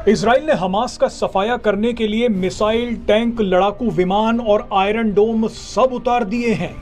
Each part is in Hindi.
इजराइल ने हमास का सफाया करने के लिए मिसाइल, टैंक, लड़ाकू विमान और आयरन डोम सब उतार दिए हैं।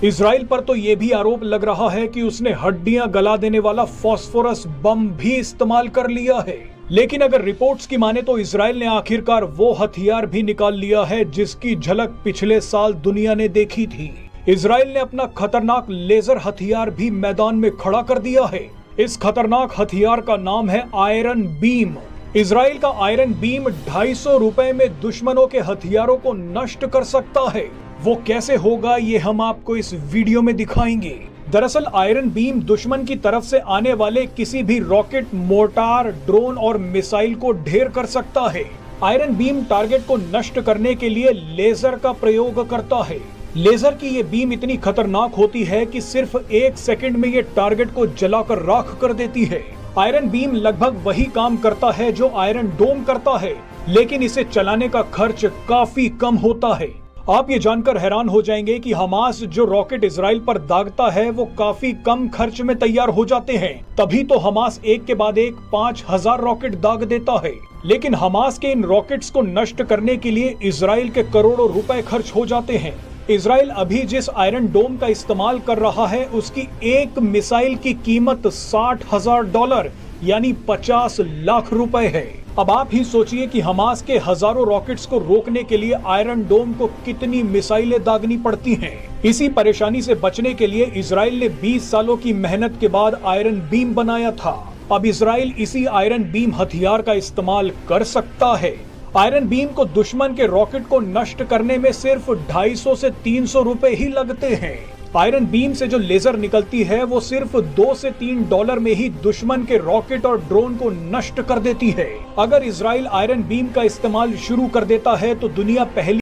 इजराइल पर तो यह भी आरोप लग रहा है कि उसने हड्डियां गला देने वाला फास्फोरस बम भी इस्तेमाल कर लिया है। लेकिन अगर रिपोर्ट्स की माने तो इजराइल ने आखिरकार वो हथियार भी निकाल लिया है जिसकी झलक पिछले साल दुनिया ने देखी थी। इजराइल ने अपना खतरनाक लेजर हथियार भी मैदान में खड़ा कर दिया है। इस खतरनाक हथियार का नाम है आयरन बीम। इजराइल का आयरन बीम 250 रुपए में दुश्मनों के हथियारों को नष्ट कर सकता है। वो कैसे होगा ये हम आपको इस वीडियो में दिखाएंगे। दरअसल आयरन बीम दुश्मन की तरफ से आने वाले किसी भी रॉकेट, मोर्टार, ड्रोन और मिसाइल को ढेर कर सकता है। आयरन बीम टारगेट को नष्ट करने के लिए लेजर का प्रयोग करता है। लेजर की ये बीम इतनी खतरनाक होती है कि सिर्फ 1 सेकंड में ये टारगेट को जलाकर राख कर देती है। आयरन बीम लगभग वही काम करता है जो आयरन डोम करता है, लेकिन इसे चलाने का खर्च काफी कम होता है। आप ये जानकर हैरान हो जाएंगे कि हमास जो रॉकेट इजराइल पर दागता है वो काफी कम खर्च में तैयार हो जाते हैं। तभी तो हमास एक के बाद एक 5000 रॉकेट दाग देता है। लेकिन हमास के इन रॉकेट्स को नष्ट करने के लिए इजराइल के करोड़ों रुपए खर्च हो जाते हैं। इजराइल अभी जिस आयरन डोम का इस्तेमाल कर रहा है उसकी एक मिसाइल की कीमत $60,000 यानी 50 लाख रुपए है। अब आप ही सोचिए कि हमास के हजारों रॉकेट्स को रोकने के लिए आयरन डोम को कितनी मिसाइलें दागनी पड़ती हैं। इसी परेशानी से बचने के लिए इजराइल ने 20 सालों की मेहनत के बाद आयरन बीम बनाया था। अब इजराइल इसी आयरन बीम हथियार का इस्तेमाल कर सकता है। आयरन बीम को दुश्मन के रॉकेट को नष्ट करने में सिर्फ 250 से 300 रुपए ही लगते हैं। आयरन बीम से जो लेजर निकलती है वो सिर्फ $2 से $3 में ही दुश्मन के रॉकेट और ड्रोन को नष्ट कर देती है। अगर इजराइल आयरन बीम का इस्तेमाल शुरू कर देता है तो दुनिया पहली